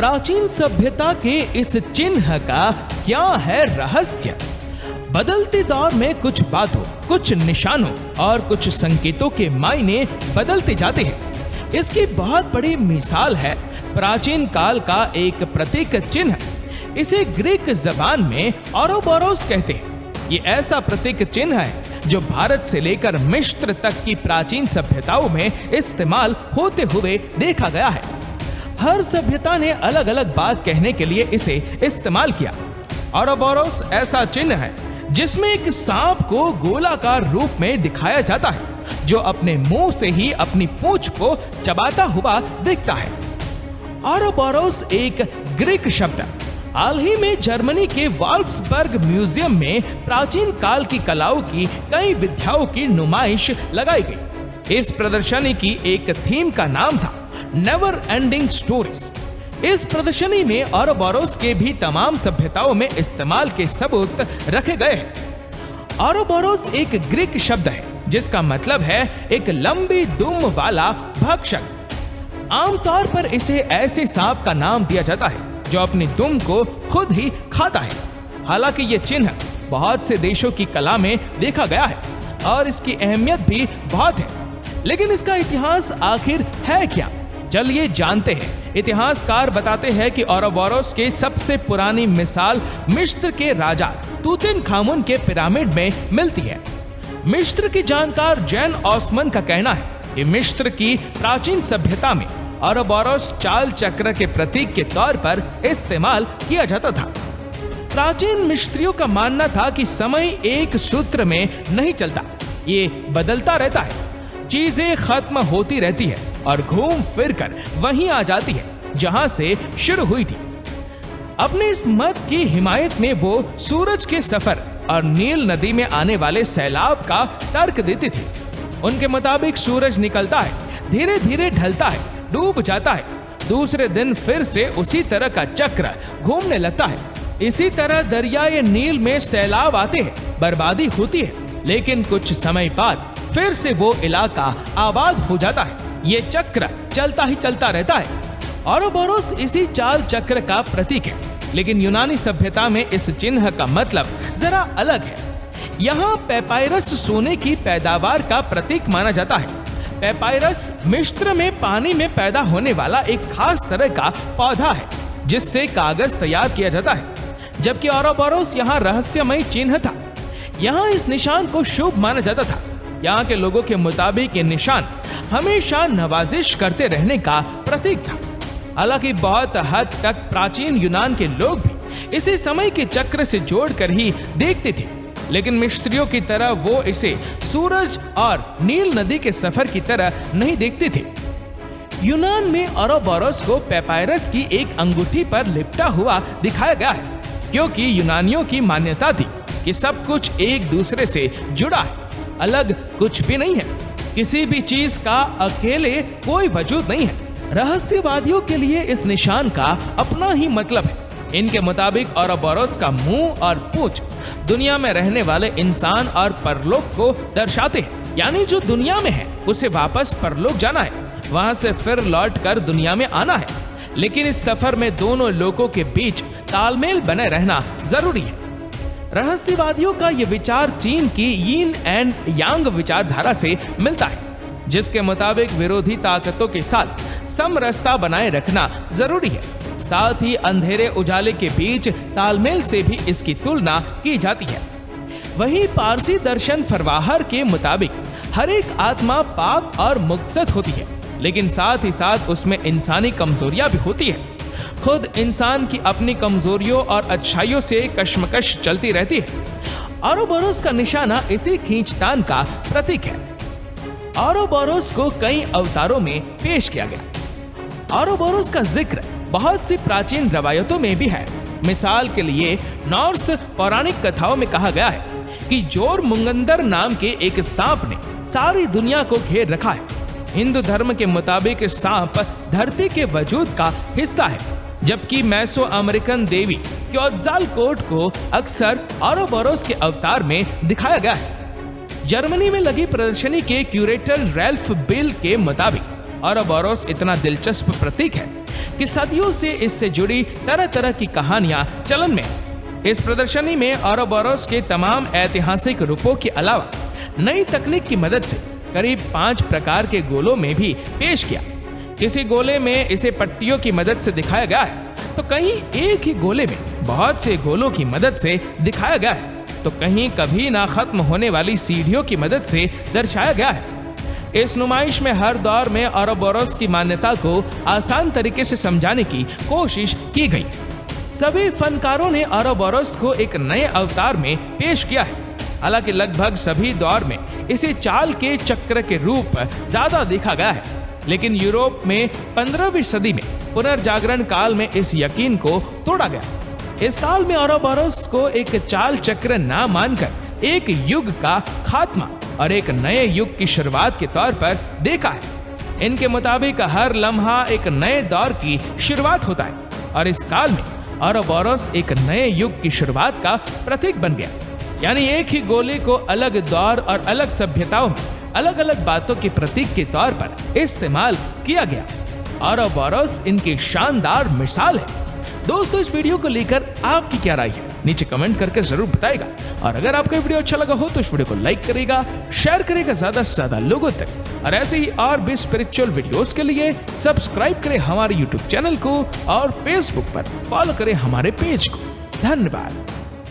प्राचीन सभ्यता के इस चिन्ह का क्या है रहस्य? बदलते दौर में कुछ बातों, कुछ निशानों और कुछ संकेतों के मायने बदलते जाते हैं। इसकी बहुत बड़ी मिसाल है प्राचीन काल का एक प्रतीक चिन्ह। इसे ग्रीक जबान में औरोबोरोस कहते हैं। ये ऐसा प्रतीक चिन्ह है जो भारत से लेकर मिस्र तक की प्राचीन सभ्यताओं में इस्तेमाल होते हुए देखा गया है। हर सभ्यता ने अलग अलग बात कहने के लिए इसे इस्तेमाल किया। औरोबोरोस ऐसा चिन्ह है जिसमें एक सांप को गोलाकार रूप में दिखाया जाता है जो अपने मुंह से ही अपनी पूंछ को चबाता हुआ दिखता है। औरोबोरोस एक ग्रीक शब्द है। हाल ही में जर्मनी के वॉल्फ्सबर्ग म्यूजियम में प्राचीन काल की कलाओं की कई विधाओं की नुमाइश लगाई गई। इस प्रदर्शनी की एक थीम का नाम था नेवर एंडिंग स्टोरीज। इस प्रदर्शनी में औरोबोरोस के भी तमाम सभ्यताओं में इस्तेमाल के सबूत रखे गए हैं। औरोबोरोस एक ग्रीक शब्द है जिसका मतलब है एक लंबी दुम वाला भक्षक। आमतौर पर इसे ऐसे सांप का नाम दिया जाता है जो अपनी दुम को खुद ही खाता है। हालांकि ये चिन्ह बहुत से देशों की कला में देखा गया है और इसकी अहमियत भी बहुत है, लेकिन इसका इतिहास आखिर है क्या? चलिए जानते हैं। इतिहासकार बताते हैं कि औरोबोरोस के सबसे पुरानी मिसाल मिस्र के राजा तूतनखामुन के पिरामिड में मिलती है। मिस्र की जानकार जैन ऑस्मन का कहना है कि मिस्र की प्राचीन सभ्यता में औरोबोरोस चाल चक्र के प्रतीक के तौर पर इस्तेमाल किया जाता था। प्राचीन मिस्त्रियों का मानना था कि समय एक सूत्र में नहीं चलता, ये बदलता रहता है। चीजें खत्म होती रहती है और घूम फिर कर वहीं आ जाती है जहां से शुरू हुई थी। अपने इस मत की हिमायत में वो सूरज के सफर और नील नदी में आने वाले सैलाब का तर्क देती थी। उनके मुताबिक सूरज निकलता है, धीरे धीरे ढलता है, डूब जाता है, दूसरे दिन फिर से उसी तरह का चक्र घूमने लगता है। इसी तरह दरियाए नील में सैलाब आते हैं, बर्बादी होती है, लेकिन कुछ समय बाद फिर से वो इलाका आबाद हो जाता है। ये चक्र चलता ही चलता रहता है। औरोबोरोस इसी चाल चक्र का प्रतीक है, लेकिन यूनानी सभ्यता में इस चिन्ह का मतलब जरा अलग है। यहाँ पेपायरस सोने की पैदावार का प्रतीक माना जाता है। पेपायरस मिस्र में पानी में पैदा होने वाला एक खास तरह का पौधा है जिससे कागज तैयार किया जाता है, जबकि औरोबोरोस यहाँ रहस्यमय चिन्ह था। यहाँ इस निशान को शुभ माना जाता था। यहाँ के लोगों के मुताबिक ये निशान हमेशा नवाजिश करते रहने का प्रतीक था। हालांकि बहुत हद तक प्राचीन यूनान के लोग भी इसे समय के चक्र से जोड़कर ही देखते थे, लेकिन मिस्त्रियों की तरह वो इसे सूरज और नील नदी के सफर की तरह नहीं देखते थे। यूनान में औरोबोरोस को पेपायरस की एक अंगूठी पर लिपटा हुआ दिखाया गया है, क्योंकि यूनानियों की मान्यता थी कि सब कुछ एक दूसरे से जुड़ा है, अलग कुछ भी नहीं है। किसी भी चीज का अकेले कोई वजूद नहीं है। रहस्यवादियों के लिए इस निशान का अपना ही मतलब है। इनके मुताबिक औरोबोरोस का मुंह और पूंछ दुनिया में रहने वाले इंसान और परलोक को दर्शाते हैं, यानी जो दुनिया में है उसे वापस परलोक जाना है, वहां से फिर लौट कर दुनिया में आना है। लेकिन इस सफर में दोनों लोगों के बीच तालमेल बने रहना जरूरी है। रहस्यवादियों का यह विचार चीन की यीन एंड यांग विचारधारा से मिलता है, जिसके मुताबिक विरोधी ताकतों के साथ समरसता बनाए रखना जरूरी है। साथ ही अंधेरे उजाले के बीच तालमेल से भी इसकी तुलना की जाती है। वहीं पारसी दर्शन फरवाहर के मुताबिक हर एक आत्मा पाक और मुक़द्दस होती है, लेकिन साथ ही साथ उसमें इंसानी कमजोरियां भी होती है। खुद इंसान की अपनी कमजोरियों और अच्छाइयों से कशमकश चलती रहती है। औरोबोरोस का निशाना इसी खींचतान का प्रतीक है। औरोबोरोस को कई अवतारों में पेश किया गया। औरोबोरोस का जिक्र बहुत सी प्राचीन रवायतों में भी है। मिसाल के लिए नॉर्स पौराणिक कथाओं में कहा गया है कि जोरमुंगंदर नाम के एक सांप ने सारी दुनिया को घेर रखा है। हिंदू धर्म के मुताबिक सांप धरती के वजूद का हिस्सा है, जबकि मैसो अमेरिकन देवी क्योत्ज़ालकोट को अक्सर औरोबोरोस के अवतार में दिखाया गया है। जर्मनी में लगी प्रदर्शनी के क्यूरेटर रैल्फ बिल के मुताबिक औरोबोरोस इतना दिलचस्प प्रतीक है कि सदियों से इससे जुड़ी तरह तरह की कहानियां चलन में हैं। इस प्रदर्शनी में औरोबोरोस के तमाम ऐतिहासिक रूपों के अलावा नई तकनीक की मदद से करीब 5 प्रकार के गोलों में भी पेश किया। किसी गोले में इसे पट्टियों की मदद से दिखाया गया है, तो कहीं एक ही गोले में बहुत से गोलों की मदद से दिखाया गया है, तो कहीं कभी ना खत्म होने वाली सीढ़ियों की मदद से दर्शाया गया है। इस नुमाइश में हर दौर में औरोबोरोस की मान्यता को आसान तरीके से समझाने की कोशिश की गई। सभी फनकारों ने औरोबोरोस को एक नए अवतार में पेश किया है। हालांकि लगभग सभी दौर में इसे चाल के चक्र के रूप ज्यादा देखा गया है, लेकिन यूरोप में 15वीं सदी में पुनर्जागरण काल में इस यकीन को तोड़ा गया। इस काल में औरोबोरोस को एक चाल चक्र ना मानकर एक युग का खात्मा और एक नए युग की शुरुआत के तौर पर देखा है। इनके मुताबिक हर लम्हा एक नए दौर की शुरुआत होता है और इस काल में औरोबोरोस एक नए युग की शुरुआत का प्रतीक बन गया। यानी एक ही गोले को अलग दौर और अलग सभ्यताओं में अलग अलग बातों के प्रतीक के तौर पर इस्तेमाल किया गया। औरोबोरोस इनकी शानदार मिसाल है। दोस्तों, इस वीडियो को लेकर आपकी क्या राय है, नीचे कमेंट करके जरूर बताएगा। और अगर आपको वीडियो अच्छा लगा हो तो इस वीडियो को लाइक करेगा, शेयर करेगा ज्यादा से ज्यादा लोगों तक। और ऐसे ही और भी स्पिरिचुअल वीडियोस के लिए सब्सक्राइब करें हमारे यूट्यूब चैनल को और फेसबुक पर फॉलो करें हमारे पेज को। धन्यवाद।